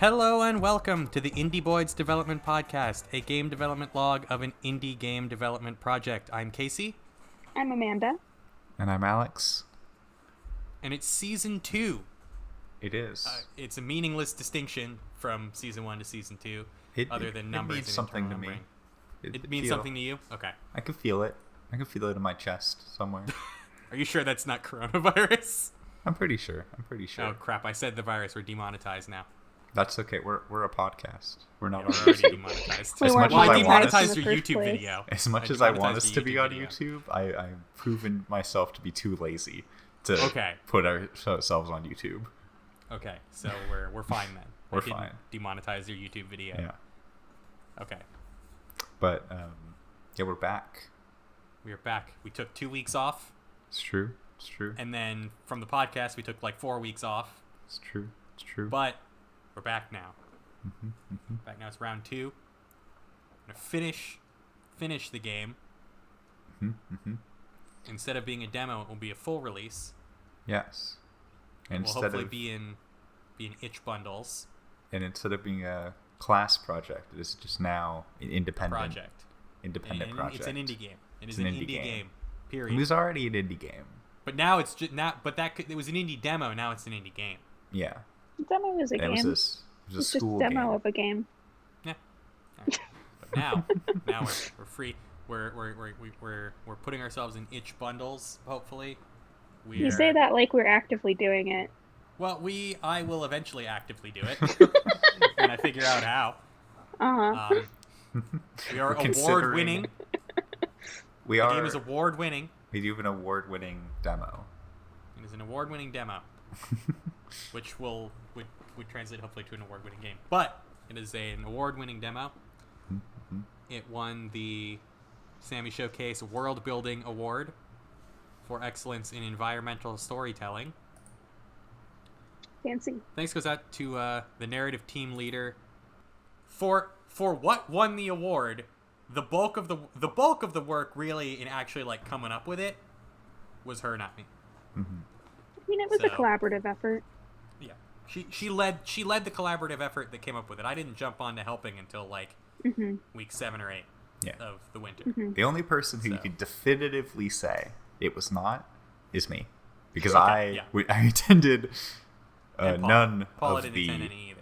Hello and welcome to the Indieboids Development Podcast, a game development log of an indie game development project. I'm Casey. I'm Amanda. And I'm Alex. And it's Season 2. It is. It's a meaningless distinction from Season 1 to Season 2, other than numbers. It means something to me. It means something to you? Okay. I can feel it. I can feel it in my chest somewhere. Are you sure that's not coronavirus? I'm pretty sure. Oh, crap. I said the virus. We're demonetized now. That's okay. We're a podcast. We're not. We're already demonetized. I demonetized your YouTube video. As much as I want us to be on YouTube, I've proven myself to be too lazy to put ourselves on YouTube. Okay, so we're fine then. We're fine. Demonetize your YouTube video. Yeah. Okay. But we're back. We are back. We took 2 weeks off. It's true. And then from the podcast, we took like 4 weeks off. It's true. But we're back now. Back now. It's round 2. I'm gonna finish the game. Instead of being a demo, it will be a full release. Yes. And we'll hopefully be in itch bundles. And instead of being a class project, it is just now an independent project. It's an indie game. It is an indie game. Period. It was already an indie game. But now it's just now. But it was an indie demo. Now it's an indie game. Yeah. The demo was a game. It was a school just a demo game. of a game. Yeah. Right. But now we're free. We're putting ourselves in itch bundles. Hopefully. You say that like we're actively doing it. Well, I will eventually actively do it when I figure out how. We are award-winning. The game is award-winning. We do have an award-winning demo. It is an award-winning demo, which would translate hopefully to an award-winning game. But it is an award-winning demo. It won the Sammy Showcase World Building Award for excellence in environmental storytelling. Fancy. Thanks goes out to the narrative team leader for what won the award. The bulk of the work really in actually like coming up with it was her, not me. I mean, it was a collaborative effort. Yeah, she led the collaborative effort that came up with it. I didn't jump on to helping until like week 7 or 8 of the winter. The only person who you could definitively say it was not is me, because I attended none Paula of didn't the attend any either.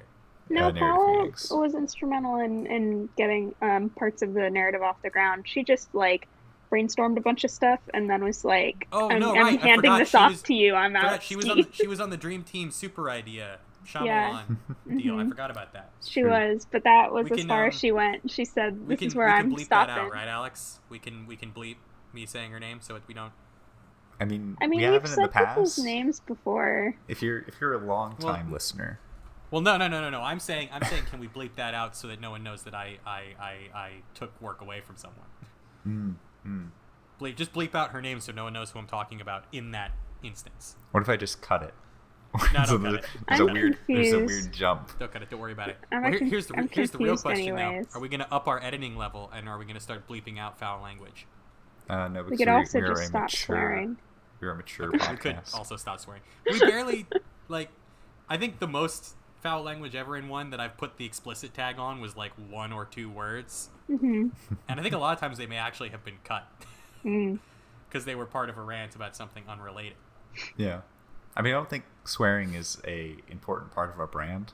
No, Paula was instrumental in getting parts of the narrative off the ground. She just like brainstormed a bunch of stuff and then was like, I'm handing this off to you. I'm out. She was on the Dream Team Super Idea Shyamalan deal. I forgot about that. She was, but that was as far as she went. She said, "This is where I'm bleep stopping." That out, right, Alex? We can bleep me saying her name so we don't. I mean, we haven't said in the past. people's names before. If you're a long time listener. Well, no. I'm saying, can we bleep that out so that no one knows that I took work away from someone? Just bleep out her name so no one knows who I'm talking about in that instance. What if I just cut it? No, don't cut it. There's a weird jump. Don't cut it. Don't worry about it. Here's the real question anyways. now. Are we going to up our editing level and are we going to start bleeping out foul language? No, because we could also just stop swearing. We're a mature podcast. We could also stop swearing. We barely, I think the most foul language ever in one that I've put the explicit tag on was like 1 or 2 words. And I think a lot of times they may actually have been cut. Because they were part of a rant about something unrelated. Yeah. I mean, I don't think swearing is a important part of our brand.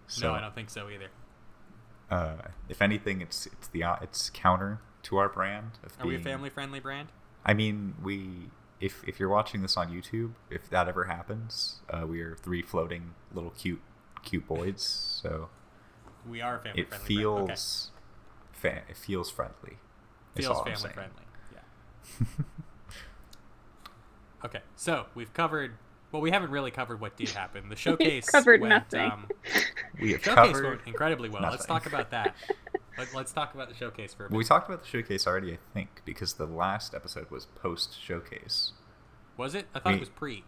So, no, I don't think so either. If anything, it's counter to our brand. Are we a family-friendly brand? I mean, if you're watching this on YouTube, if that ever happens, we are 3 floating little cute boys. So we are a family-friendly brand. It feels friendly. Feels family-friendly. Yeah. Okay, so we've covered. Well, we haven't really covered what did happen. The showcase covered went, nothing. We have showcase covered went incredibly well. nothing. Let's talk about that. Let's talk about the showcase for a bit. Well, we talked about the showcase already, I think, because the last episode was post-showcase. Was it? I thought it was pre.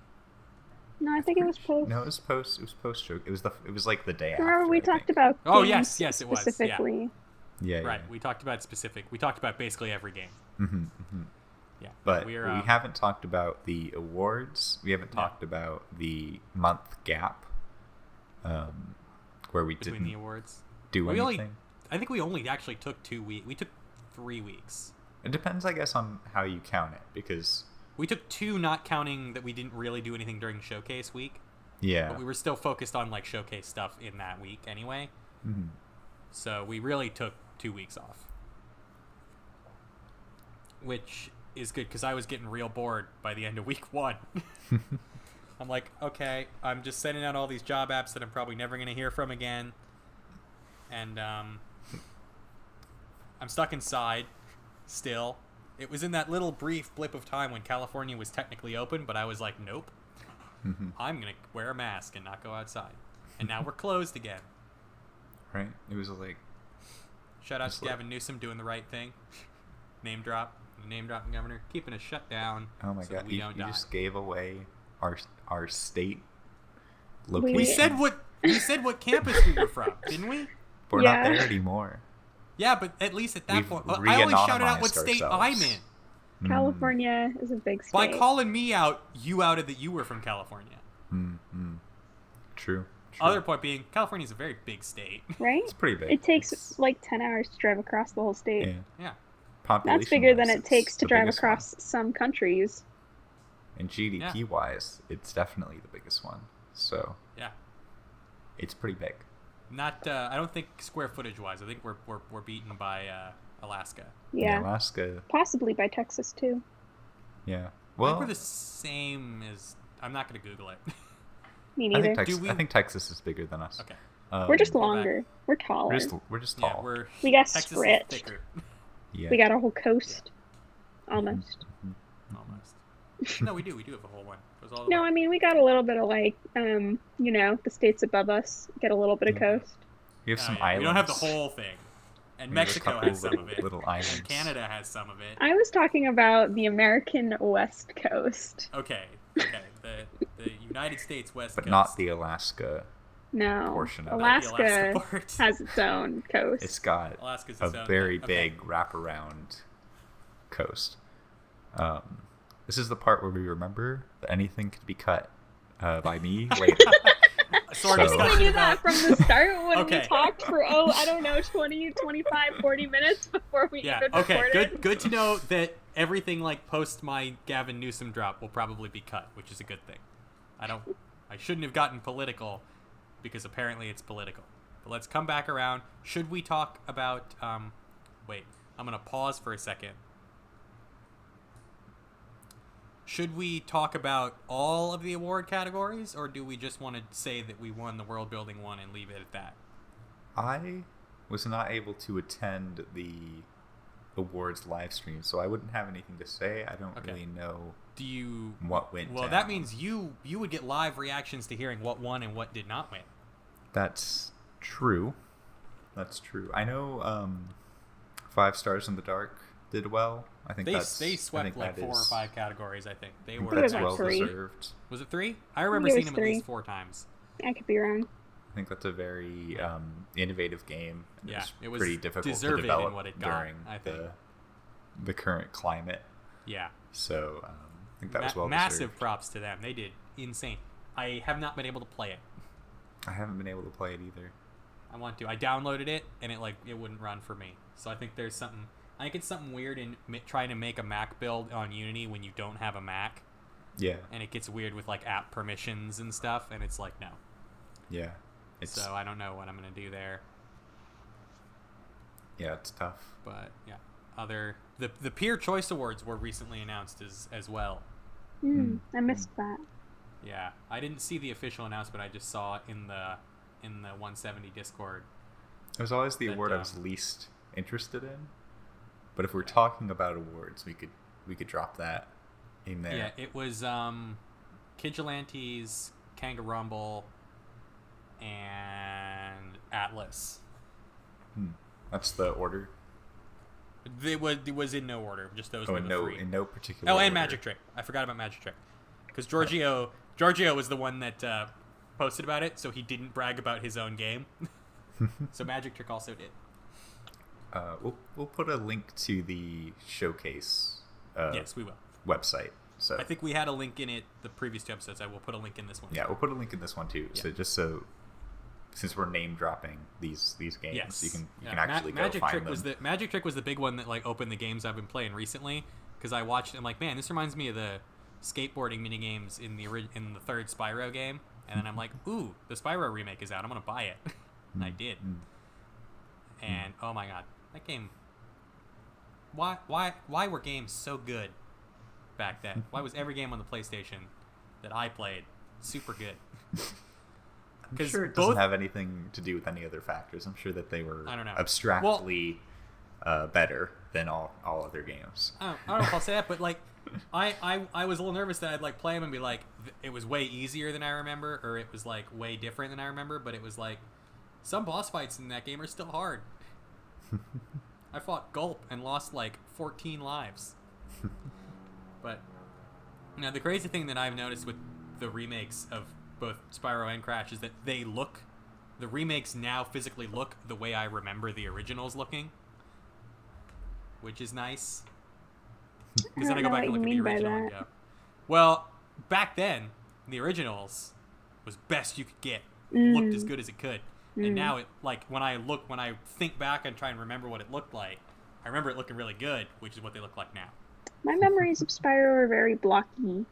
No, I think it was post. No, it was post. It was post-show. It was like the day after. Remember we talked about games Oh, yes, it was. specifically. Yeah. Right. We talked about basically every game. Yeah. But we haven't talked about the awards. We haven't talked about the month gap. where we between didn't the awards. do anything. I think we only actually took 2 weeks. We took 3 weeks. It depends, I guess, on how you count it, because we took 2, not counting that we didn't really do anything during showcase week. Yeah. But we were still focused on like showcase stuff in that week anyway. Mm-hmm. So we really took 2 weeks off, which is good because I was getting real bored by the end of week 1. I'm like, okay, I'm just sending out all these job apps that I'm probably never going to hear from again. And I'm stuck inside still. It was in that little brief blip of time when California was technically open, but I was like, nope, I'm going to wear a mask and not go outside. And now we're closed again. Right? It was like... Shout out to Gavin Newsom doing the right thing. Name dropping governor, keeping us shut down. Oh my god, you just gave away our state location. We said what campus we were from, didn't we? We're not there anymore. Yeah, but at least at that point, I only shouted out what state I'm in. California is a big state. By calling me out, you outed that you were from California. True. Other point being, California is a very big state. Right? It's pretty big. It takes like 10 hours to drive across the whole state. Yeah. That's bigger than it takes to drive across some countries. And GDP-wise, it's definitely the biggest one. So yeah, it's pretty big. Not, I don't think square footage-wise. I think we're beaten by Alaska. Yeah, Alaska. Possibly by Texas too. Yeah. Well, I think we're the same as. I'm not going to Google it. Me neither. I think Texas is bigger than us. Okay. We're just longer. We're taller. We're just tall. Yeah, we got Texas stretched. Is thicker. Yeah. We got a whole coast. Yeah. Almost. Almost. No, we do. We do have a whole one. Goes all the no, way. I mean, we got a little bit of like, the states above us get a little bit of coast. We have some islands. We don't have the whole thing. And Mexico has some of it. Little islands. Canada has some of it. I was talking about the American West Coast. Okay. The United States West But Coast. not the Alaska No. portion of Alaska it. has its own coast. It's got a very big wraparound coast. This is the part where we remember that anything could be cut by me later. I think we knew that from the start when we talked for, 20, 25, 40 minutes before we even recorded. Good to know that everything like post my Gavin Newsom drop will probably be cut, which is a good thing. I shouldn't have gotten political because apparently it's political. But let's come back around. Should we talk about wait, I'm going to pause for a second. Should we talk about all of the award categories, or do we just want to say that we won the world building one and leave it at that? I was not able to attend the awards live stream, so I wouldn't have anything to say. I don't really know what went down. That means you would get live reactions to hearing what won and what did not win. That's true. I know 5 Stars in the Dark did well. I think they swept like 4 or 5 categories. I think they were. That's well deserved. Was it 3? I remember seeing them at least 4 times. I could be wrong. I think that's a very innovative game. It was pretty difficult to develop in what it during the current climate. Yeah. So I think that was well massive deserved. props to them. They did insane. I have not been able to play it. I haven't been able to play it either. I want to. I downloaded it and it wouldn't run for me. So I think there's something. I think it's something weird in trying to make a Mac build on Unity when you don't have a Mac. Yeah. And it gets weird with like app permissions and stuff, and it's like no. Yeah. So I don't know what I'm gonna do there. Yeah, it's tough. But yeah, the Peer Choice Awards were recently announced as well. I missed that. Yeah, I didn't see the official announcement. I just saw it in the 170 Discord. It was always the award I was least interested in. But if we're talking about awards, we could drop that in there. Yeah, it was Kigelantes, Kangarumble, and Atlas. That's the order? It was in no order, just those were the 3. In no particular order. And Magic Trick. I forgot about Magic Trick. Because Giorgio was the one that posted about it, so he didn't brag about his own game. So Magic Trick also did. We'll put a link to the showcase. Yes, we will. Website. So I think we had a link in it the previous 2 episodes. I will put a link in this one. Yeah, we'll put a link in this one too. Yeah. So just so since we're name dropping these games, yes. you can actually go find them. Magic Trick was the big one that like opened the games I've been playing recently, because I watched. I'm like, man, this reminds me of the skateboarding mini games in the third Spyro game, and then I'm like, ooh, the Spyro remake is out. I'm gonna buy it, and I did. And oh my god, that game. Why were games so good back then? Why was every game on the PlayStation that I played super good? I'm sure it doesn't have anything to do with any other factors. I'm sure that they were abstractly better than all other games. I don't know if I'll say that, but like I was a little nervous that I'd like play them and be like, it was way easier than I remember, or it was like way different than I remember, but it was like some boss fights in that game are still hard. I fought Gulp and lost like 14 lives. But now the crazy thing that I've noticed with the remakes of both Spyro and Crash is that the remakes now physically look the way I remember the originals looking, which is nice. Because then I go back and look at the original and go, well, back then the originals was best you could get. Looked as good as it could. And now it, like, when I think back and try and remember what it looked like, I remember it looking really good, which is what they look like now. My memories of Spyro are very blocky.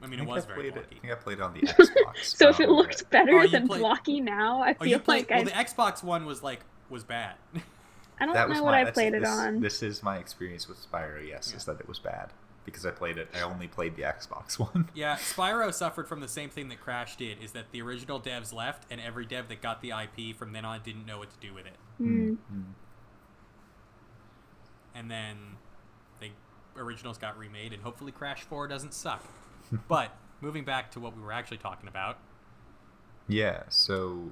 I mean, it was very blocky. I think I played it on the Xbox. So if it looks better than blocky now, I feel like the Xbox One was bad. I don't know what I played it on. This is my experience with Spyro, yes, is that it was bad. Because I only played the Xbox One. Yeah, Spyro suffered from the same thing that Crash did, is that the original devs left, and every dev that got the IP from then on didn't know what to do with it. And then the originals got remade, and hopefully Crash 4 doesn't suck. But, moving back to what we were actually talking about. Yeah, so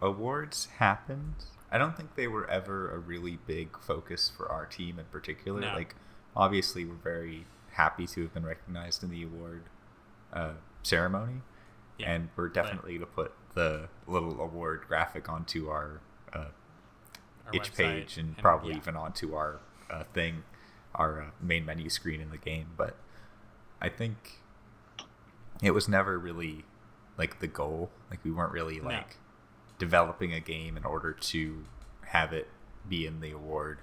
awards happened. I don't think they were ever a really big focus for our team in particular. No. Like, obviously, we're very happy to have been recognized in the award ceremony, and we're definitely to put the little award graphic onto our itch page and probably even onto our our main menu screen in the game. But I think it was never really like the goal. Like, we weren't really like developing a game in order to have it be in the award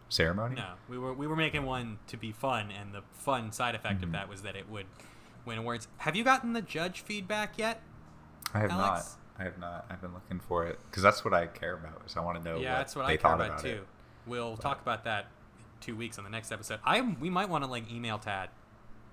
ceremony. No, we were making one to be fun, and the fun side effect of that was that it would win awards. Have you gotten the judge feedback yet? I have Alex? not. I have not. I've been looking for it because that's what I care about. Is I want to know that's what they I care thought about too. We'll talk about that in 2 weeks on the next episode. We might want to like email Tad.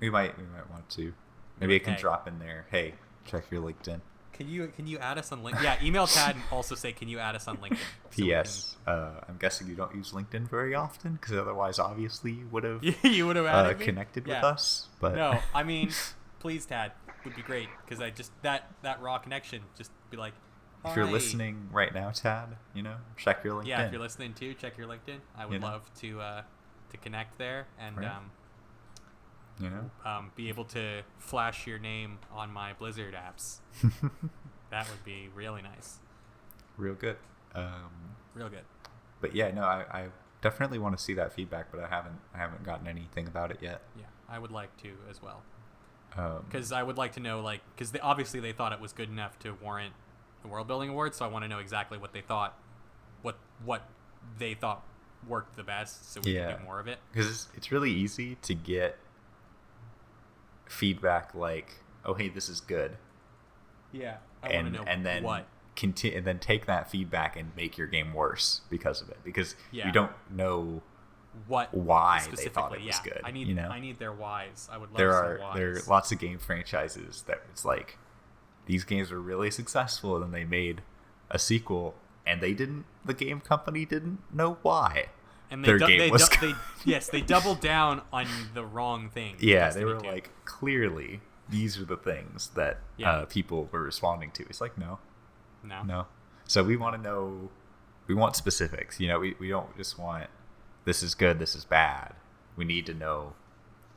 We might want to. Maybe I can drop in there. Hey, check your LinkedIn. Can you add us on LinkedIn? Yeah, email Tad and also say, can you add us on LinkedIn? P.S. I'm guessing you don't use LinkedIn very often, because otherwise, obviously, you would have connected with us. But no, I mean, please, Tad, would be great, because I just that raw connection, just be like, hi. If you're listening right now, Tad, check your LinkedIn. Yeah, if you're listening too, check your LinkedIn. I would love to connect there and be able to flash your name on my Blizzard apps. That would be really nice. Real good. Real good. But yeah, no, I definitely want to see that feedback, but I haven't gotten anything about it yet. Yeah, I would like to as well. Because I would like to know, like, because obviously they thought it was good enough to warrant the World Building Award, so I want to know exactly what they thought, what they thought worked the best, so we can do more of it. Because it's really easy to get feedback like, oh, hey, this is good. Yeah, I want to know and then what. And then take that feedback and make your game worse because of it, because you don't know why they thought it was good. I need their whys. I would love there some whys. There are lots of game franchises that it's like, these games were really successful, and then they made a sequel, and the game company didn't know why. And their game was good. They doubled down on the wrong thing. Yeah, they were like, clearly these are the things that people were responding to. It's like, no. So we want to know. We want specifics. We don't just want this is good, this is bad. We need to know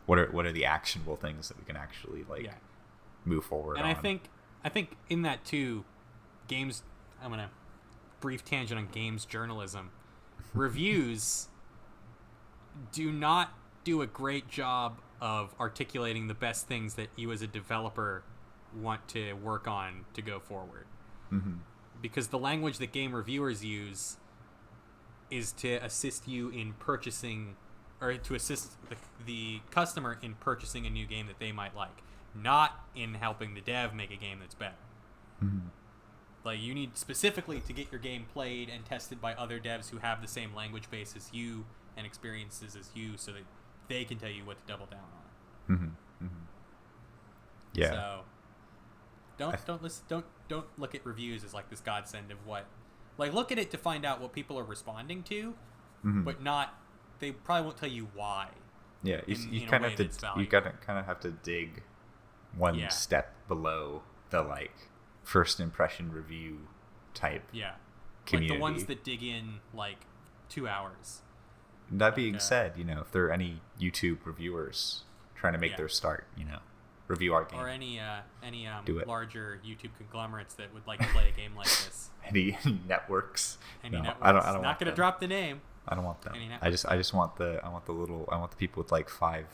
what are the actionable things that we can actually move forward. And I think in that too, games. I'm gonna brief tangent on games journalism. Reviews do not do a great job of articulating the best things that you as a developer want to work on to go forward. because the language that game reviewers use is to assist you in purchasing, or to assist the customer in purchasing a new game that they might like, not in helping the dev make a game that's better. Like, you need specifically to get your game played and tested by other devs who have the same language base as you and experiences as you, so that they can tell you what to double down on. Yeah. So don't look at reviews as like this godsend of what, like, look at it to find out what people are responding to, but not, they probably won't tell you why. Yeah, you kind of have to dig one step below the like first impression review type. Yeah. Community. Like the ones that dig in like 2 hours. That being said, if there are any YouTube reviewers trying to make their start, review our game. Or any larger YouTube conglomerates that would like to play a game like this. Any networks? Any networks? I don't Not going to drop the name. I don't want them. I just want the people with like 5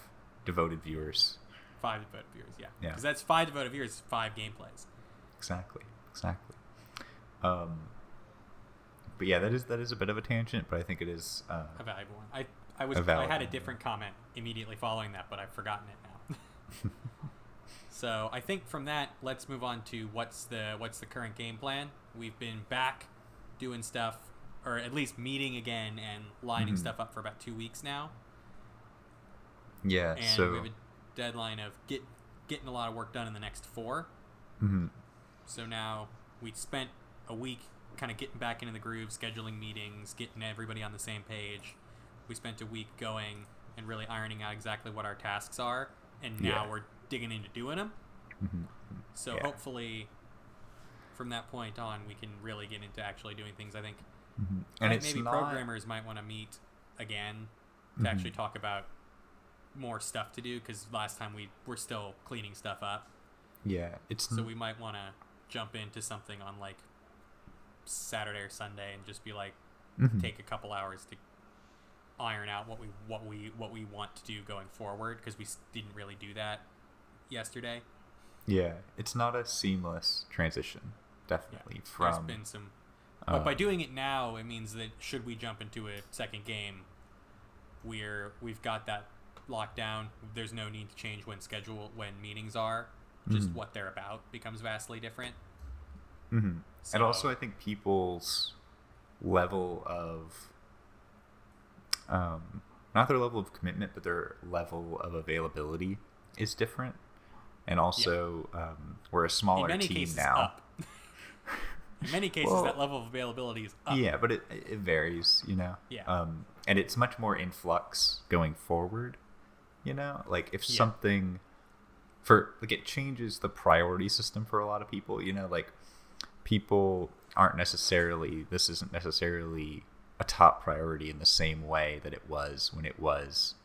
devoted viewers. 5 devoted viewers, yeah. Because that's 5 devoted viewers, 5 gameplays. Exactly. But yeah, that is a bit of a tangent, but I think it is a valuable one. I had a different comment immediately following that, but I've forgotten it now. So I think from that, let's move on to what's the current game plan. We've been back doing stuff, or at least meeting again and lining stuff up for about 2 weeks now. Yeah, and so we have a deadline of getting a lot of work done in the next 4. So now we spent a week kind of getting back into the groove, scheduling meetings, getting everybody on the same page. We spent a week going and really ironing out exactly what our tasks are, and now we're digging into doing them. So hopefully from that point on, we can really get into actually doing things. I think and it's maybe not... programmers might want to meet again to actually talk about more stuff to do, because last time we were still cleaning stuff up. Yeah, so we might want to jump into something on like Saturday or Sunday and just be like take a couple hours to iron out what we want to do going forward, because we didn't really do that yesterday. Yeah, it's not a seamless transition, definitely. There's been some, but by doing it now, it means that should we jump into a second game, we've got that locked down. There's no need to change when meetings are. Just what they're about becomes vastly different. So, and also, I think people's level of not their level of commitment, but their level of availability is different. And also, we're a smaller team now. Up. In many cases, that level of availability is up. Yeah, but it varies, Yeah. And it's much more in flux going forward, Like, if something... it changes the priority system for a lot of people, like, people aren't necessarily... This isn't necessarily a top priority in the same way that it was when it was,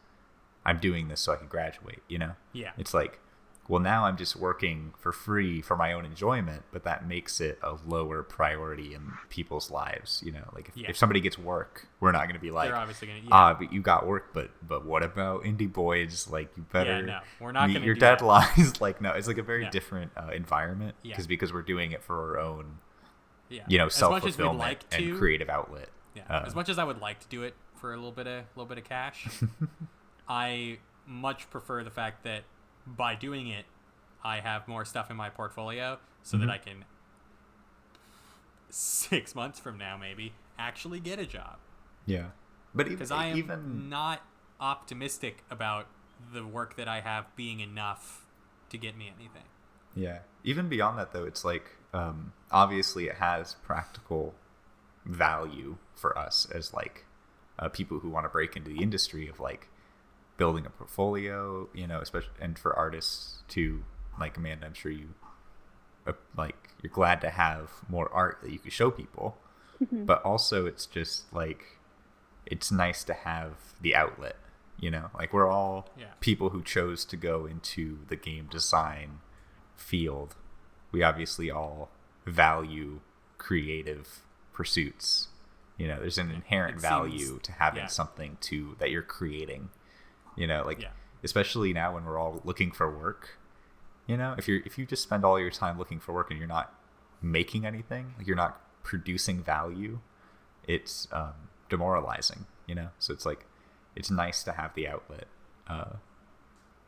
I'm doing this so I can graduate, Yeah. It's like, well, now I'm just working for free for my own enjoyment, but that makes it a lower priority in people's lives, Like, if somebody gets work, we're not going to be like, they're obviously gonna, but you got work, but what about Indieboids? Like, you better we're not meet gonna your do deadlines. Like, no, it's like a very different environment, because we're doing it for our own, self-fulfillment and creative outlet. Yeah. As much as I would like to do it for a little bit of cash, I much prefer the fact that by doing it, I have more stuff in my portfolio so that I can 6 months from now maybe actually get a job. Yeah, but because I am not optimistic about the work that I have being enough to get me anything. Yeah, even beyond that though, it's like obviously it has practical value for us as like people who want to break into the industry of like building a portfolio, especially, and for artists too, like Amanda, I'm sure you you're glad to have more art that you can show people, but also it's just like, it's nice to have the outlet, like we're all people who chose to go into the game design field. We obviously all value creative pursuits, there's an inherent value to having something that you're creating, especially now when we're all looking for work, if you just spend all your time looking for work and you're not making anything, like you're not producing value, it's demoralizing, you know? So it's like, it's nice to have the outlet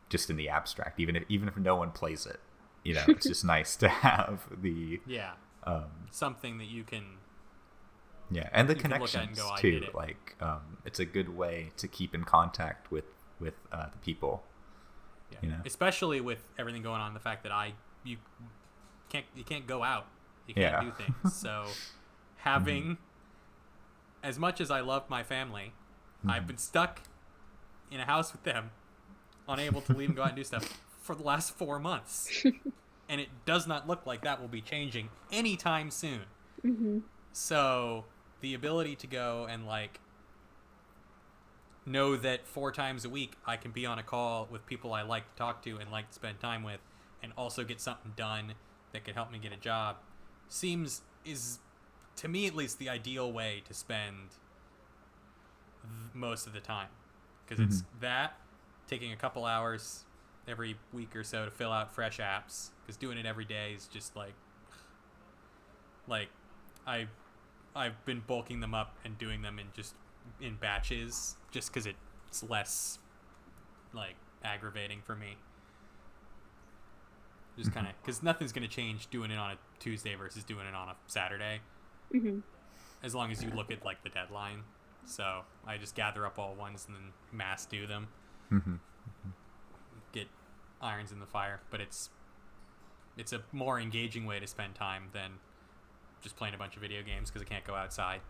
just in the abstract, even if no one plays it, you know. It's just nice to have the something that you can and the connections and go, too, like it's a good way to keep in contact with the people, you know, especially with everything going on, the fact that you can't go out, you can't do things. So having as much as I love my family, I've been stuck in a house with them, unable to leave and go out and do stuff for the last 4 months. And it does not look like that will be changing anytime soon. So the ability to go and like know that 4 times a week I can be on a call with people I like to talk to and like to spend time with, and also get something done that could help me get a job, is to me at least the ideal way to spend most of the time. Because it's that, taking a couple hours every week or so to fill out fresh apps, because doing it every day is just like I've been bulking them up and doing them in batches, just because it's less like aggravating for me. Just kind of because nothing's going to change doing it on a Tuesday versus doing it on a Saturday, as long as you look at like the deadline. So I just gather up all ones and then mass do them. Get irons in the fire, but it's a more engaging way to spend time than just playing a bunch of video games because I can't go outside.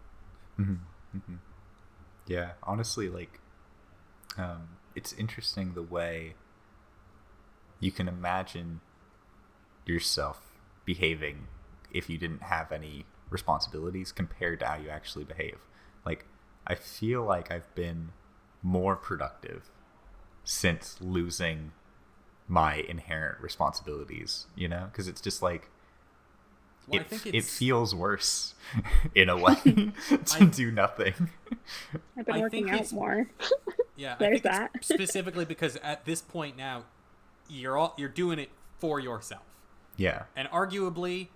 Yeah, honestly, like it's interesting the way you can imagine yourself behaving if you didn't have any responsibilities compared to how you actually behave. Like, I feel like I've been more productive since losing my inherent responsibilities, you know? Because it's just like, it feels worse in a way to do nothing. I've been working out more. Yeah, there's that. Specifically because at this point now, you're doing it for yourself. Yeah. And arguably,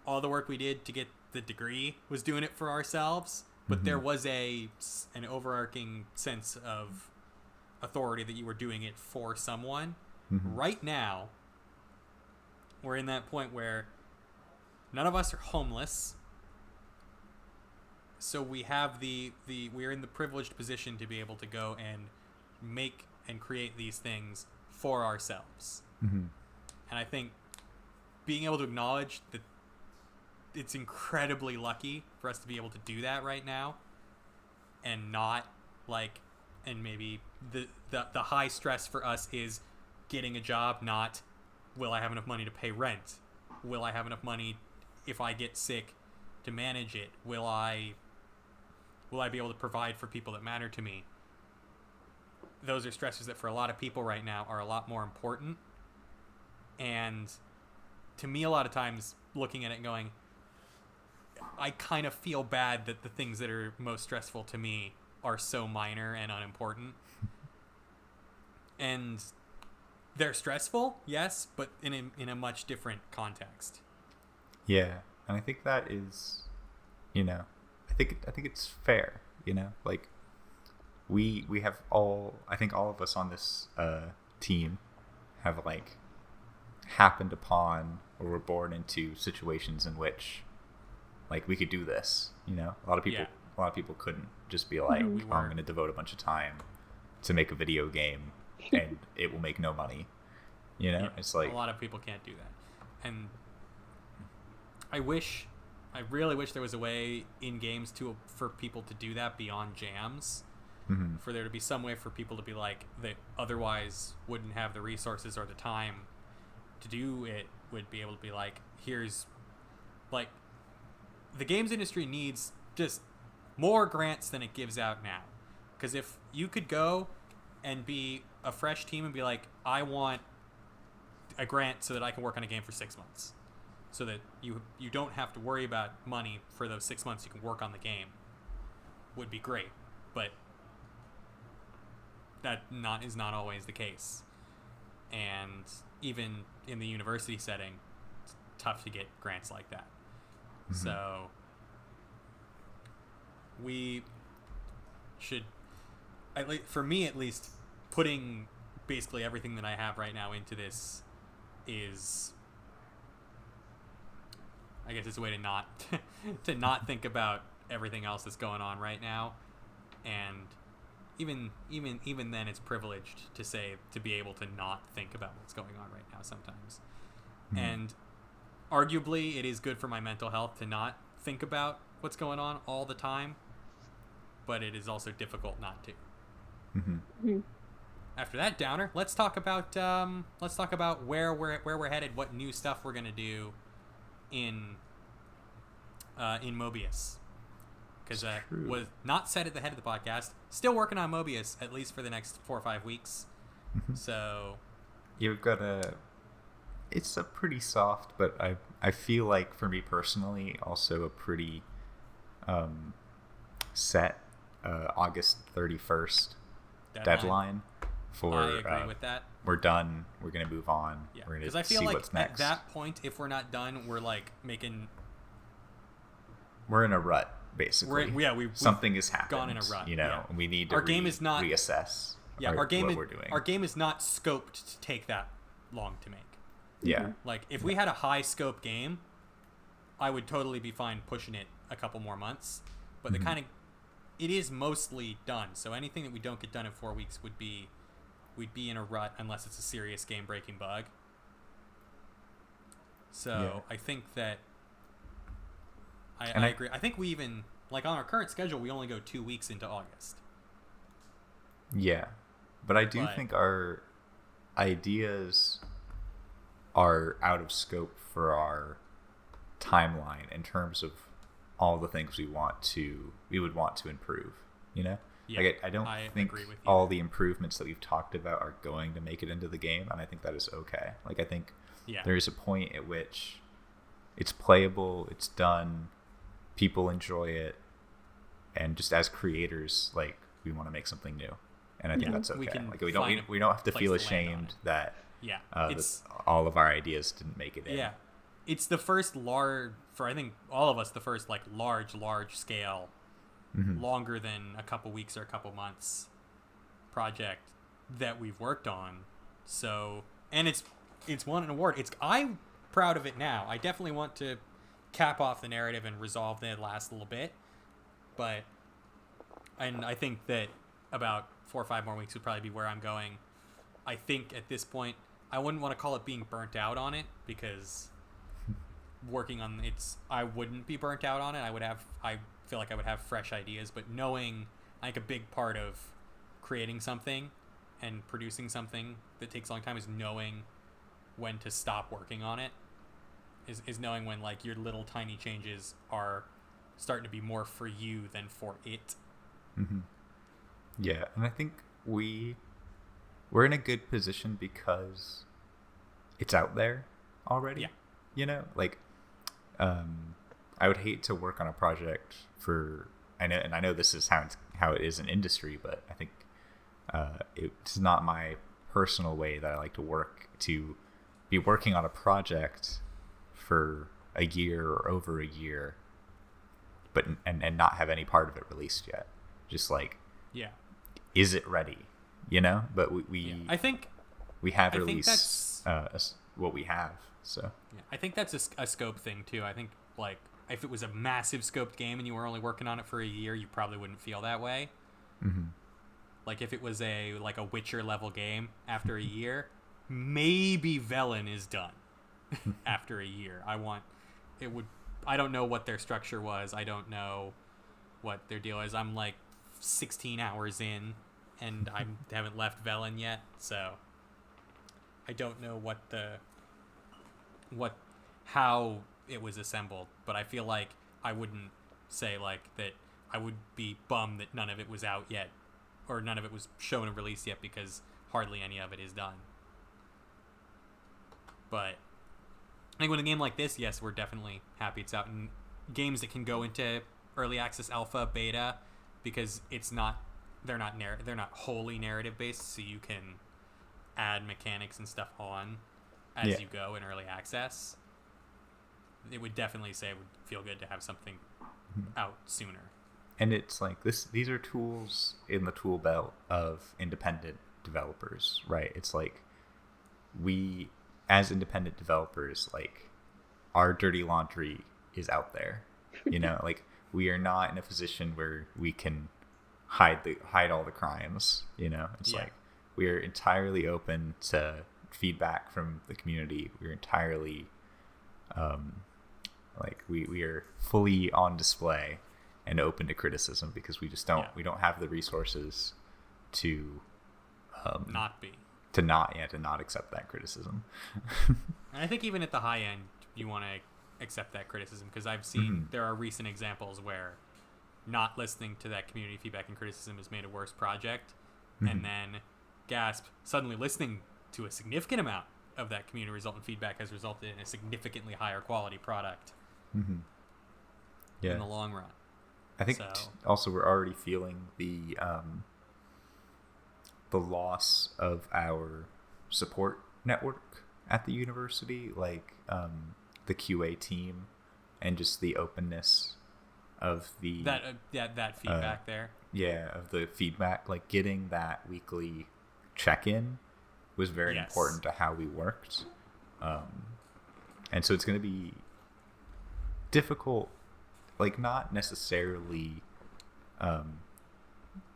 all the work we did to get the degree was doing it for ourselves, but there was an overarching sense of authority that you were doing it for someone. Right now, we're in that point where none of us are homeless, so we have we're in the privileged position to be able to go and make and create these things for ourselves. And I think being able to acknowledge that it's incredibly lucky for us to be able to do that right now, and not like, and maybe the high stress for us is getting a job, not will I have enough money to pay rent? Will I have enough money if I get sick to manage it? Will I be able to provide for people that matter to me? Those are stresses that for a lot of people right now are a lot more important. And to me, a lot of times looking at it and going, I kind of feel bad that the things that are most stressful to me are so minor and unimportant. And they're stressful, yes, but in a much different context. Yeah, and I think that is, you know, I think it's fair, you know, like we have I think all of us on this team have like happened upon or were born into situations in which like we could do this, you know. A lot of people couldn't just be like, I'm going to devote a bunch of time to make a video game and it will make no money, you know. It's like a lot of people can't do that. And I really wish there was a way in games for people to do that beyond jams. For there to be some way for people to be like, that otherwise wouldn't have the resources or the time to do it, would be able to be like, here's like, the games industry needs just more grants than it gives out now. Because if you could go and be a fresh team and be like, I want a grant so that I can work on a game for 6 months, so that you don't have to worry about money for those 6 months, you can work on the game, would be great. But that is not always the case. And even in the university setting, tough to get grants like that. Mm-hmm. So we should, for me at least, putting basically everything that I have right now into this is, I guess it's a way to not to not think about everything else that's going on right now. And even then, it's privileged to be able to not think about what's going on right now sometimes. Mm-hmm. And arguably, it is good for my mental health to not think about what's going on all the time. But it is also difficult not to. Mm-hmm. Mm-hmm. After that downer, let's talk about where we're headed, what new stuff we're gonna do in Mobius, because was not said at the head of the podcast. Still working on Mobius, at least for the next 4 or 5 weeks. Mm-hmm. So you've got it's a pretty soft, but I feel like for me personally, also a pretty set August 31st deadline for. I agree with that. We're done. We're gonna move on. Yeah, we're because gonna I feel see like what's next. At that point, if we're not done, we're like making. We're in a rut, basically. Something has happened. Gone in a rut. You know, yeah. and we need to reassess. Yeah, what we're doing. Our game is not scoped to take that long to make. Yeah. Like if we had a high scope game, I would totally be fine pushing it a couple more months. But Mm-hmm. It is mostly done. So anything that we don't get done in 4 weeks we'd be in a rut unless it's a serious game breaking bug. So yeah. I think that I agree. I think we even, like on our current schedule, we only go 2 weeks into August. Yeah. But I do think our ideas are out of scope for our timeline in terms of all the things we would want to improve, you know? Yeah, like I don't think agree with you. all the improvements that we've talked about are going to make it into the game, and I think that is okay. Like I think there is a point at which it's playable, it's done, people enjoy it, and just as creators, like we want to make something new, and I think that's okay. We don't have to feel ashamed that all of our ideas didn't make it in. Yeah, it's the first I think all of us, the first like large scale, longer than a couple weeks or a couple months project that we've worked on. So, and it's won an award. I'm proud of it now. I definitely want to cap off the narrative and resolve the last little bit, and I think that about 4 or 5 more weeks would probably be where I'm going. I think at this point I wouldn't want to call it being burnt out on it, because working on I wouldn't be burnt out on it. I feel like I would have fresh ideas, but knowing, like, a big part of creating something and producing something that takes a long time is knowing when to stop working on it, is knowing when, like, your little tiny changes are starting to be more for you than for it. Mm-hmm. Yeah, and I think we're in a good position because it's out there already. Yeah. You know, like, I would hate to work on a project I know this is how it is in industry, but I think it's not my personal way that I like to work, to be working on a project for a year or over a year, but and not have any part of it released yet. Just like, is it ready? You know, but I think we have released what we have. So I think that's a scope thing too. I think, like, if it was a massive scoped game and you were only working on it for a year, you probably wouldn't feel that way. Mm-hmm. Like if it was a Witcher level game, after a year, maybe Velen is done after a year. I don't know what their structure was. I don't know what their deal is. I'm like 16 hours in and I haven't left Velen yet, so I don't know how it was assembled, but I feel like I wouldn't say like that I would be bummed that none of it was out yet, or none of it was shown and released yet, because hardly any of it is done. But I think with a game like this, yes, we're definitely happy it's out. And games that can go into early access, alpha, beta, because they're not wholly narrative based, so you can add mechanics and stuff on as you go in early access. it would definitely say it would feel good to have something out sooner. And it's like these are tools in the tool belt of independent developers, right? It's like we, as independent developers, like our dirty laundry is out there, you know, like we are not in a position where we can hide all the crimes, you know. It's like we are entirely open to feedback from the community. We're entirely like we are fully on display and open to criticism because we just don't we don't have the resources to not accept that criticism. And I think even at the high end you want to accept that criticism, because I've seen there are recent examples where not listening to that community feedback and criticism has made a worse project, and then suddenly listening to a significant amount of that community result and feedback has resulted in a significantly higher quality product in the long run. I think also we're already feeling the loss of our support network at the university, like the QA team, and just the openness of the that feedback there. Yeah, of the feedback, like getting that weekly check-in was very important to how we worked, and so it's going to be difficult. Like, not necessarily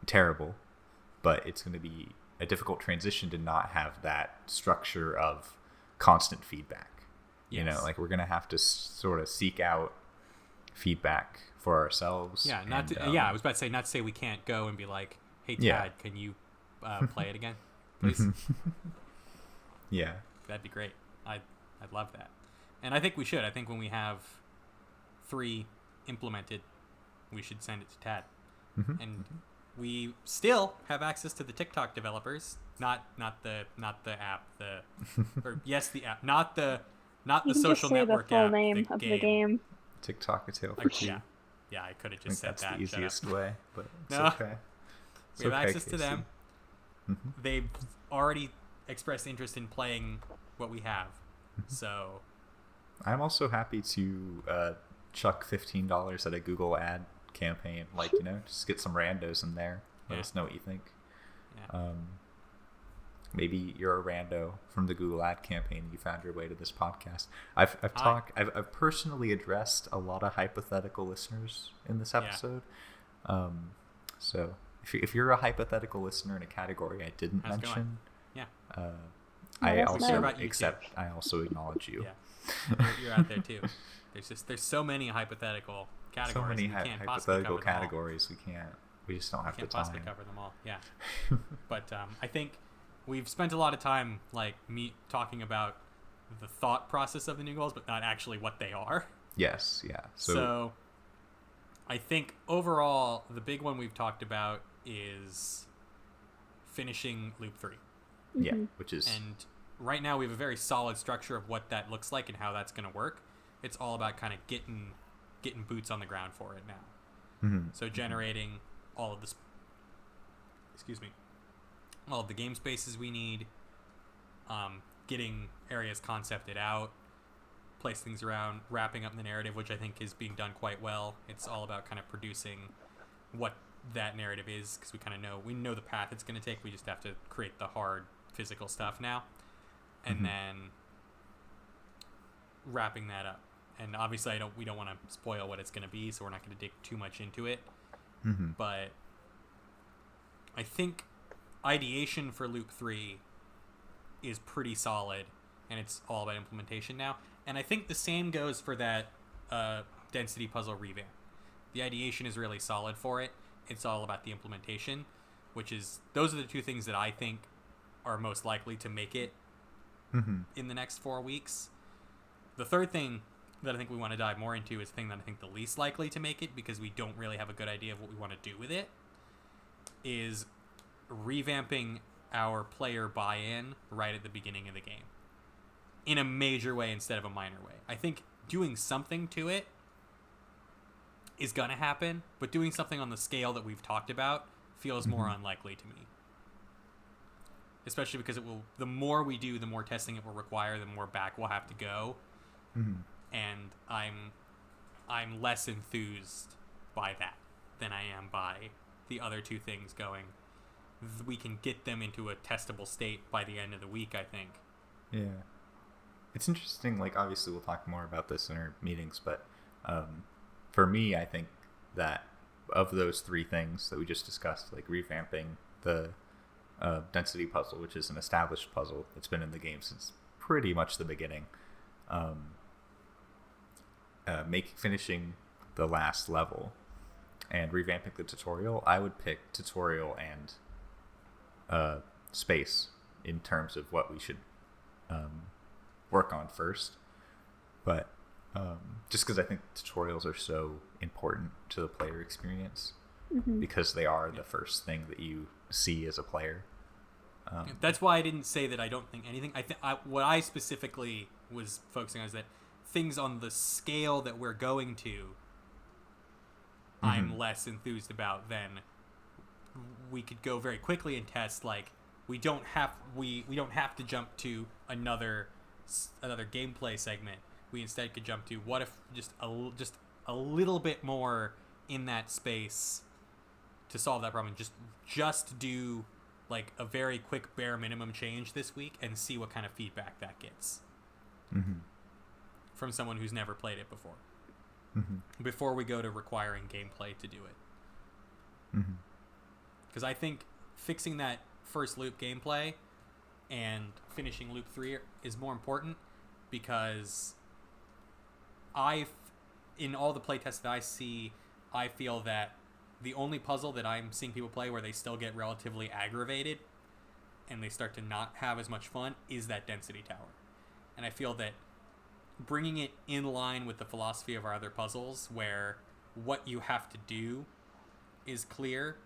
terrible, but it's going to be a difficult transition to not have that structure of constant feedback. You know, like we're going to have to sort of seek out feedback for ourselves. Yeah, I was about to say, not to say we can't go and be like, hey, Tad, can you play it again, please? Yeah. That'd be great. I'd love that. And I think we should. I think when we have 3 implemented, we should send it to Tad. And we still have access to the TikTok developers, not the app, the app, not the social network the full name of the game. TikTok, a tale for two. Yeah, I could have just said that. That's the easiest way, but it's okay. We have access to them. They've already expressed interest in playing what we have, so I'm also happy to chuck $15 at a Google ad campaign, like, you know, just get some randos in there. Let us know what you think. Maybe you're a rando from the Google ad campaign. You found your way to this podcast. I've personally addressed a lot of hypothetical listeners in this episode. So if you're a hypothetical listener in a category I didn't mention, I also acknowledge you. You're out there too. There's so many hypothetical categories. So many hypothetical categories. We just don't have the time. Possibly cover them all. Yeah. But I think we've spent a lot of time, like, me talking about the thought process of the new goals, but not actually what they are. Yes. Yeah. So I think overall the big one we've talked about is finishing loop 3. Yeah, which is, and right now we have a very solid structure of what that looks like and how that's going to work. It's all about kind of getting boots on the ground for it now. So generating all of this, all of the game spaces we need, getting areas concepted out, place things around, wrapping up the narrative, which I think is being done quite well. It's all about kind of producing what that narrative is, because we know the path it's going to take. We just have to create the hard physical stuff now, and then wrapping that up. And obviously we don't want to spoil what it's going to be, so we're not going to dig too much into it. But I think ideation for loop 3 is pretty solid, and it's all about implementation now. And I think the same goes for that density puzzle revamp. The ideation is really solid for it. It's all about the implementation, those are the 2 things that I think are most likely to make it in the next 4 weeks. The third thing that I think we want to dive more into is the thing that I think the least likely to make it, because we don't really have a good idea of what we want to do with it, is revamping our player buy-in right at the beginning of the game in a major way instead of a minor way. I think doing something to it is going to happen, but doing something on the scale that we've talked about feels more unlikely to me. Especially because the more we do, the more testing it will require, the more back we'll have to go. and I'm less enthused by that than I am by the other two things going. We can get them into a testable state by the end of the week, I think. Yeah. It's interesting, like, obviously we'll talk more about this in our meetings, but for me, I think that of those three things that we just discussed, like revamping the density puzzle, which is an established puzzle that's been in the game since pretty much the beginning, finishing the last level, and revamping the tutorial, I would pick tutorial and space in terms of what we should work on first. But just because I think tutorials are so important to the player experience, because they are the first thing that you see as a player. That's why I didn't say that I don't think anything. What I specifically was focusing on is that things on the scale that we're going to, I'm less enthused about than we could go very quickly and test. Like, we don't have to jump to another gameplay segment. We instead could jump to what if just a little bit more in that space to solve that problem. Just do like a very quick bare minimum change this week and see what kind of feedback that gets from someone who's never played it before. Before we go to requiring gameplay to do it. Because I think fixing that first loop gameplay and finishing loop 3 is more important, because in all the playtests that I see, I feel that the only puzzle that I'm seeing people play where they still get relatively aggravated and they start to not have as much fun is that density tower. And I feel that bringing it in line with the philosophy of our other puzzles, where what you have to do is clear,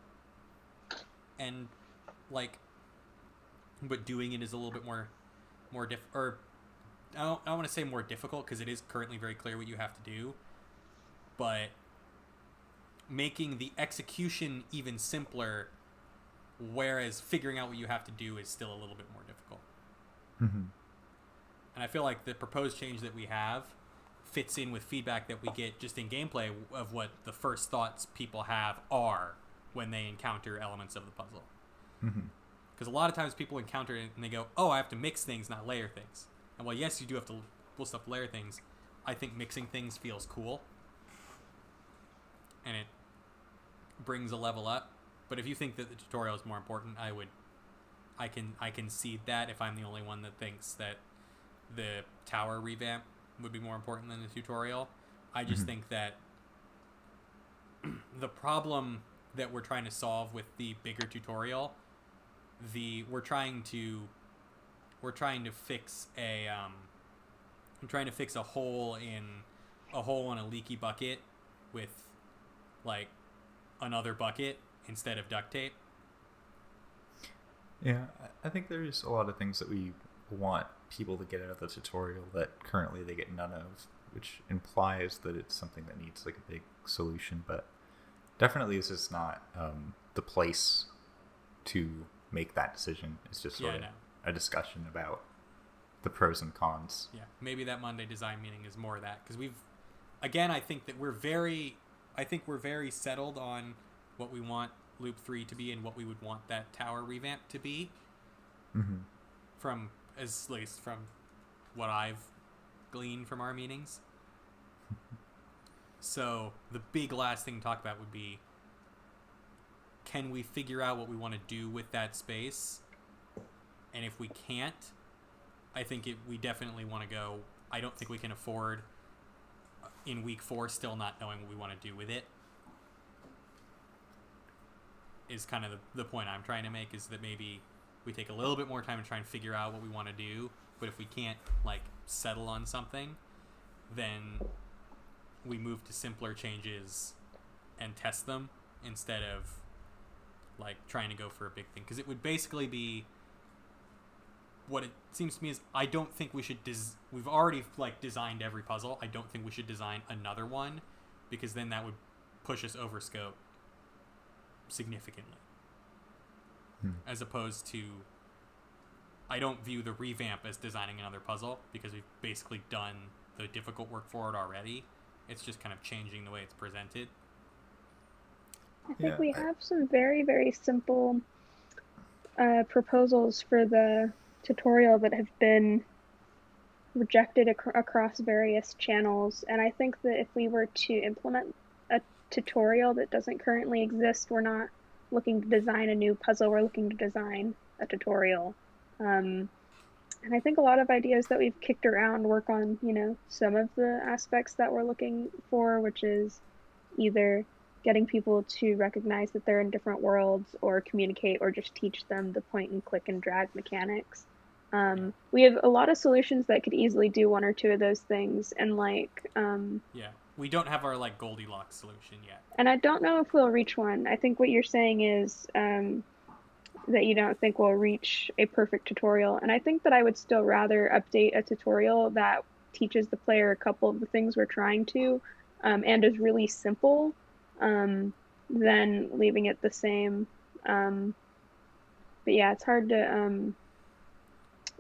and like, but doing it is a little bit more I don't want to say more difficult, because it is currently very clear what you have to do, but making the execution even simpler, whereas figuring out what you have to do is still a little bit more difficult. And I feel like the proposed change that we have fits in with feedback that we get just in gameplay of what the first thoughts people have are when they encounter elements of the puzzle. Because a lot of times people encounter it and they go, oh, I have to mix things, not layer things. And while yes, you do have to layer things, I think mixing things feels cool, and it brings a level up. But if you think that the tutorial is more important, I can see that if I'm the only one that thinks that the tower revamp would be more important than the tutorial. I just think that the problem that we're trying to solve with the bigger tutorial, we're trying to fix a hole in a leaky bucket with like another bucket instead of duct tape. Yeah, I think there's a lot of things that we want people to get out of the tutorial that currently they get none of, which implies that it's something that needs like a big solution. But definitely this is not the place to make that decision. It's just sort of a discussion about the pros and cons. Yeah, maybe that Monday design meeting is more of that, because I think that we're very settled on what we want Loop 3 to be and what we would want that tower revamp to be. From at least from what I've gleaned from our meetings. So the big last thing to talk about would be, can we figure out what we want to do with that space? And if we can't, I think we definitely want to go. I don't think we can afford in week 4 still not knowing what we want to do with it. Is kind of the point I'm trying to make, is that maybe we take a little bit more time to try and figure out what we want to do, but if we can't like settle on something, then we move to simpler changes and test them instead of like trying to go for a big thing. Because it would basically be, what it seems to me is, I don't think we should we've already like designed every puzzle. I don't think we should design another one, because then that would push us over scope significantly. As opposed to, I don't view the revamp as designing another puzzle, because we've basically done the difficult work for it already. It's just kind of changing the way it's presented. I think we have some very, very simple proposals for the tutorial that have been rejected across various channels, and I think that if we were to implement a tutorial that doesn't currently exist, we're not looking to design a new puzzle, we're looking to design a tutorial. And I think a lot of ideas that we've kicked around work on, some of the aspects that we're looking for, which is either getting people to recognize that they're in different worlds, or communicate, or just teach them the point and click and drag mechanics. We have a lot of solutions that could easily do one or two of those things, and we don't have our Goldilocks solution yet. And I don't know if we'll reach one. I think what you're saying is that you don't think we'll reach a perfect tutorial, and I think that I would still rather update a tutorial that teaches the player a couple of the things we're trying to, and is really simple, than leaving it the same. But yeah, it's hard to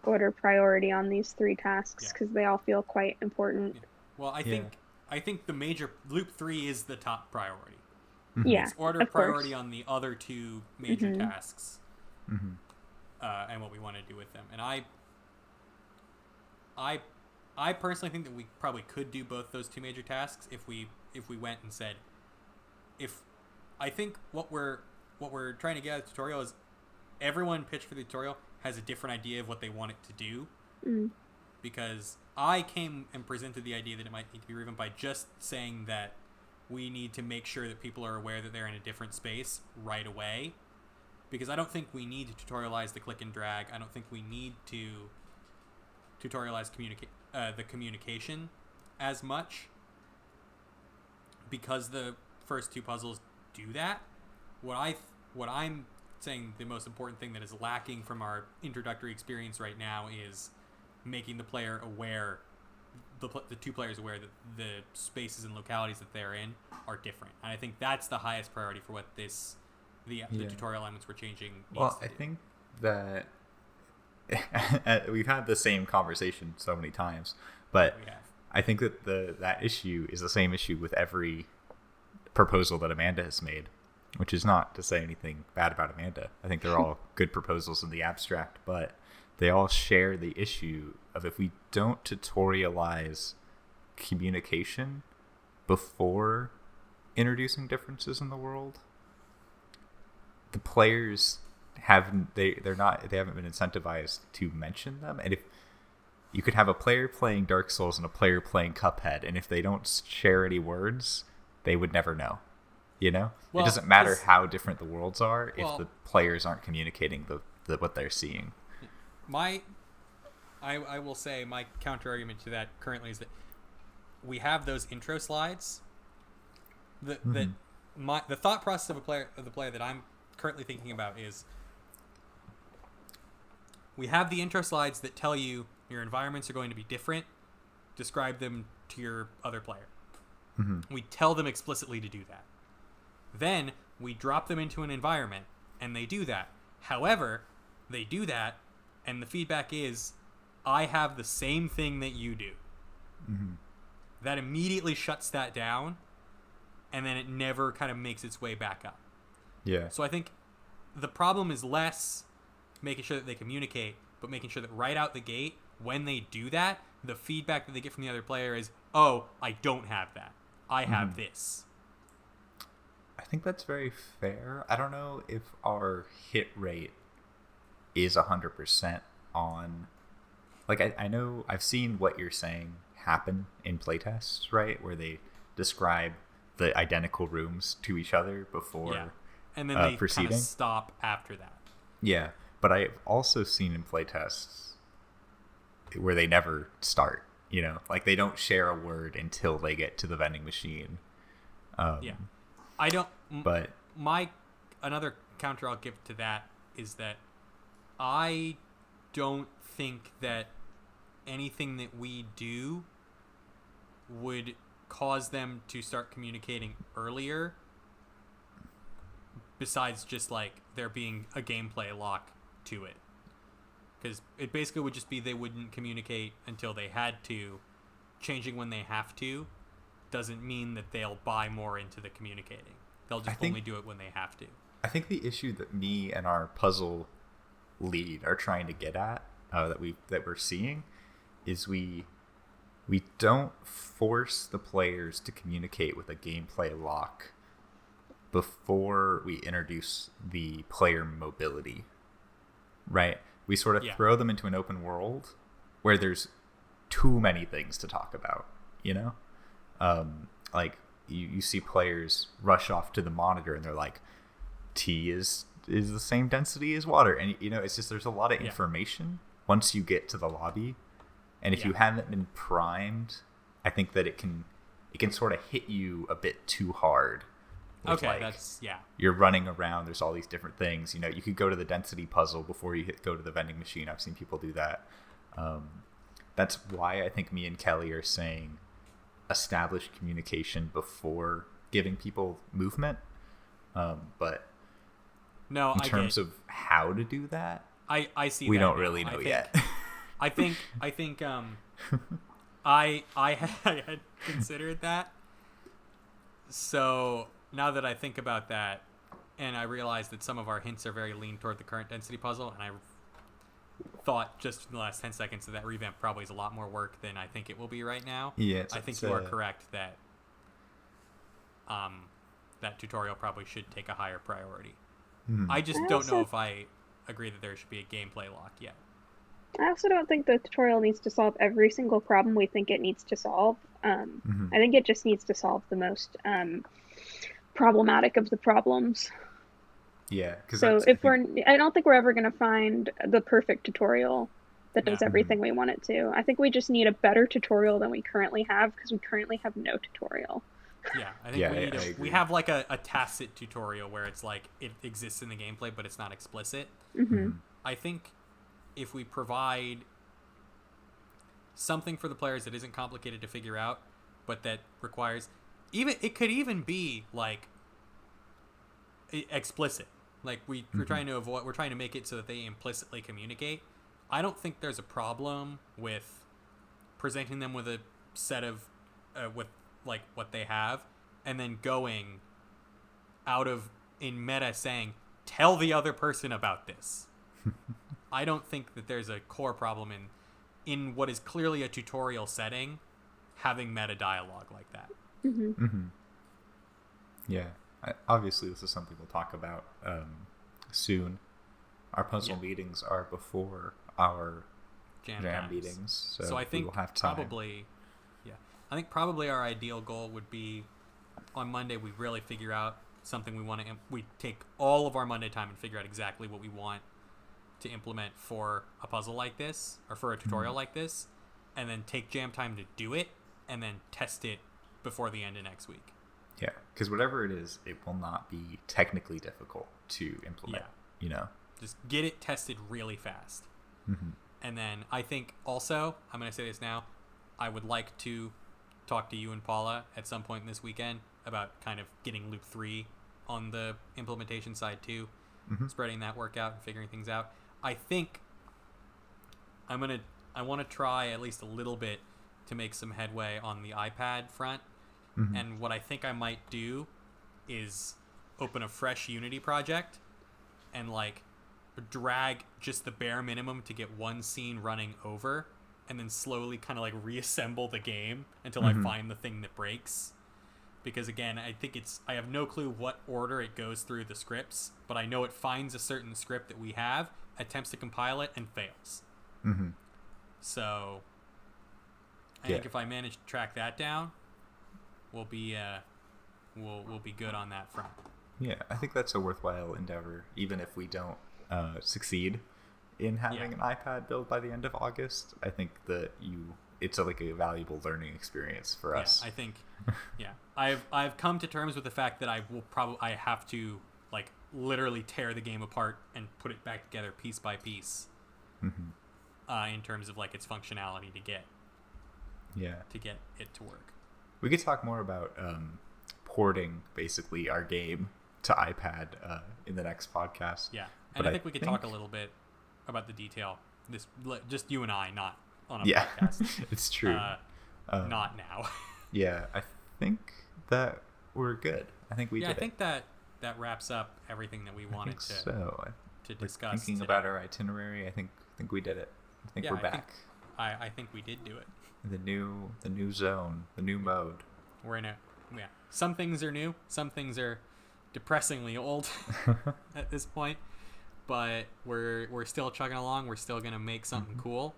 order priority on these 3 tasks because they all feel quite important. Yeah. Well, I think the major Loop 3 is the top priority. Yeah, it's order priority on the other 2 major tasks, and what we want to do with them. And I personally think that we probably could do both those 2 major tasks if we went and said, I think what we're trying to get out of the tutorial is everyone pitched for the tutorial has a different idea of what they want it to do. Because I came and presented the idea that it might need to be driven by just saying that we need to make sure that people are aware that they're in a different space right away. Because I don't think we need to tutorialize the click and drag. I don't think we need to tutorialize the communication as much, because the first 2 puzzles do that. What I'm saying the most important thing that is lacking from our introductory experience right now is making the player aware, the 2 players aware that the spaces and localities that they're in are different. And I think that's the highest priority for what the tutorial elements we're changing needs well, to I do. think that we've had the same conversation so many times, but I think that that issue is the same issue with every proposal that Amanda has made, which is not to say anything bad about Amanda. I think they're all good proposals in the abstract, but they all share the issue of, if we don't tutorialize communication before introducing differences in the world, the players haven't been incentivized to mention them. And if you could have a player playing Dark Souls and a player playing Cuphead, and if they don't share any words, they would never know. Well, it doesn't matter how different the worlds are if the players aren't communicating what they're seeing. I will say my counter argument to that currently is that we have those intro slides. The thought process of the player that I'm currently thinking about is, we have the intro slides that tell you your environments are going to be different. Describe them to your other player. We tell them explicitly to do that. Then we drop them into an environment and they do that. However, they do that and the feedback is, I have the same thing that you do. That immediately shuts that down, and then it never kind of makes its way back up. Yeah. So I think the problem is less making sure that they communicate, but making sure that right out the gate, when they do that, the feedback that they get from the other player is, oh, I don't have that. I have this. I think that's very fair. I don't know if our hit rate is 100% on... I know I've seen what you're saying happen in playtests, right? Where they describe the identical rooms to each other before and then they proceeding. Kind of stop after that. Yeah, but I've also seen in playtests where they never start. They don't share a word until they get to the vending machine. I don't. But another counter I'll give to that is that I don't think that anything that we do would cause them to start communicating earlier, besides just there being a gameplay lock to it. Because it basically would just be they wouldn't communicate until they had to, changing when they have to doesn't mean that they'll buy more into the communicating. They'll just only do it when they have to. I think the issue that me and our puzzle lead are trying to get at, that we're seeing, is we don't force the players to communicate with a gameplay lock before we introduce the player mobility, right? We sort of throw them into an open world where there's too many things to talk about, you know? Like you see players rush off to the monitor and they're like, tea is the same density as water. And, you know, it's just, there's a lot of information once you get to the lobby. And if you haven't been primed, I think that it can sort of hit you a bit too hard. Okay, like, you're running around, there's all these different things. You know, you could go to the density puzzle before you go to the vending machine. I've seen people do that. That's why I think me and Kelly are saying establish communication before giving people movement. But no, in terms of how to do that, I see we that don't now. really know yet. I think I had considered that. So now that I think about that, and I realize that some of our hints are very lean toward the current density puzzle, and I thought just in the last 10 seconds that revamp probably is a lot more work than I think it will be right now. Yeah, I think you are correct that that tutorial probably should take a higher priority. I just don't know if I agree that there should be a gameplay lock yet. I also don't think the tutorial needs to solve every single problem we think it needs to solve. I think it just needs to solve the most problematic of the problems. Yeah, so I don't think we're ever going to find the perfect tutorial that does everything we want it to. I think we just need a better tutorial than we currently have, because we currently have no tutorial. Yeah, I think we have like a tacit tutorial where it's like it exists in the gameplay, but it's not explicit. I think if we provide something for the players that isn't complicated to figure out, but that requires it could even be like explicit. Like we're trying to make it so that they implicitly communicate. I don't think there's a problem with presenting them with a set of with like what they have, and then going out of in meta saying, tell the other person about this. I don't think that there's a core problem in what is clearly a tutorial setting having meta dialogue like that. Yeah, obviously this is something we'll talk about soon. Our puzzle meetings are before our jam meetings, so I think we will have time. I think probably our ideal goal would be on Monday we really figure out something we want to we take all of our Monday time and figure out exactly what we want to implement for a puzzle like this or for a tutorial like this, and then take jam time to do it and then test it before the end of next week. Yeah, because whatever it is, it will not be technically difficult to implement. You know, just get it tested really fast. And then I think also, I'm going to say this now, I would like to talk to you and Paula at some point this weekend about kind of getting loop 3 on the implementation side too, spreading that work out and figuring things out. I think I want to try at least a little bit to make some headway on the iPad front. And what I think I might do is open a fresh Unity project and like drag just the bare minimum to get one scene running over, and then slowly kind of like reassemble the game until I find the thing that breaks. Because again, I have no clue what order it goes through the scripts, but I know it finds a certain script that we have, attempts to compile it, and fails. So I think if I manage to track that down, we'll be good on that front. Yeah, I think that's a worthwhile endeavor, even if we don't succeed in having an iPad build by the end of August. I think that it's like a valuable learning experience for us. I think, I've come to terms with the fact that I have to like literally tear the game apart and put it back together piece by piece, in terms of like its functionality to get it to work. We could talk more about porting basically our game to iPad in the next podcast. Yeah, and I think we could talk a little bit about the detail. This just you and I, not on a podcast. It's true. not now. Yeah, I think that we're good. I think we did I think that wraps up everything that we wanted to discuss. Thinking about our itinerary, I think we did it. I think we're back. I think we did do it. The new zone, the new mode. We're in some things are new, some things are depressingly old at this point, but we're still chugging along. We're still gonna make something cool.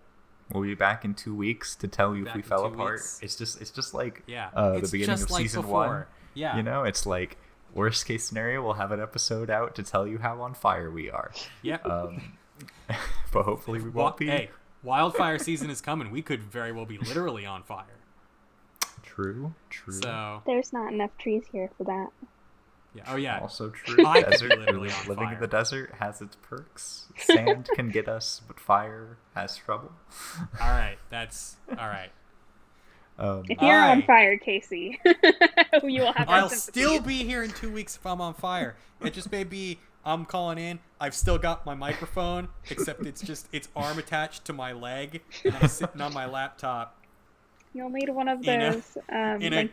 We'll be back in 2 weeks to tell you if we fell apart. It's just like the beginning of season before. 1. Yeah, you know, it's like worst case scenario, we'll have an episode out to tell you how on fire we are. Yeah. But hopefully we won't be. Hey, wildfire season is coming. We could very well be literally on fire. True. So there's not enough trees here for that. Yeah. Oh yeah. Also true. Desert, literally on living fire. in the desert has its perks. Sand can get us, but fire has trouble. All right. That's all right. If you're on fire, Casey, you will have. I'll still be here in 2 weeks if I'm on fire. It just may be I'm calling in. I've still got my microphone, except it's arm attached to my leg, and I'm sitting on my laptop. You'll need one of those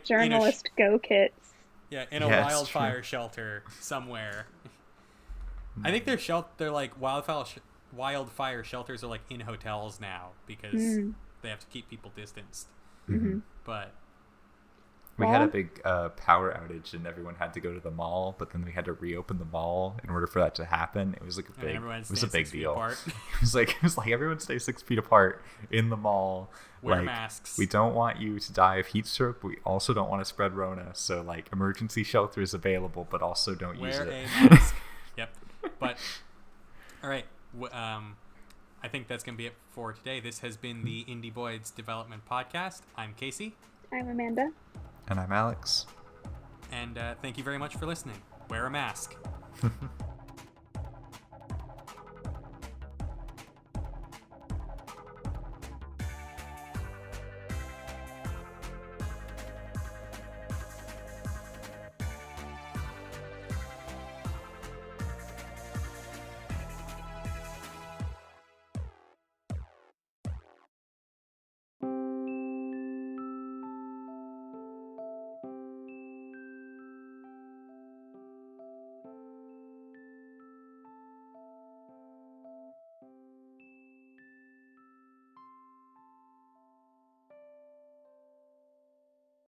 journalist go kits. Yeah, in a wildfire shelter somewhere. I think they're like wildfire shelters are like in hotels now because they have to keep people distanced. Mm-hmm. But we had a big power outage and everyone had to go to the mall, but then we had to reopen the mall in order for that to happen. It was like a big deal. It was like everyone stay 6 feet apart in the mall. Wear masks. We don't want you to die of heat stroke. We also don't want to spread Rona. So like emergency shelter is available, but also don't use it. Wear a mask. Yep. But all right. I think that's going to be it for today. This has been the Indieboids Development Podcast. I'm Casey. I'm Amanda. And I'm Alex. And thank you very much for listening. Wear a mask.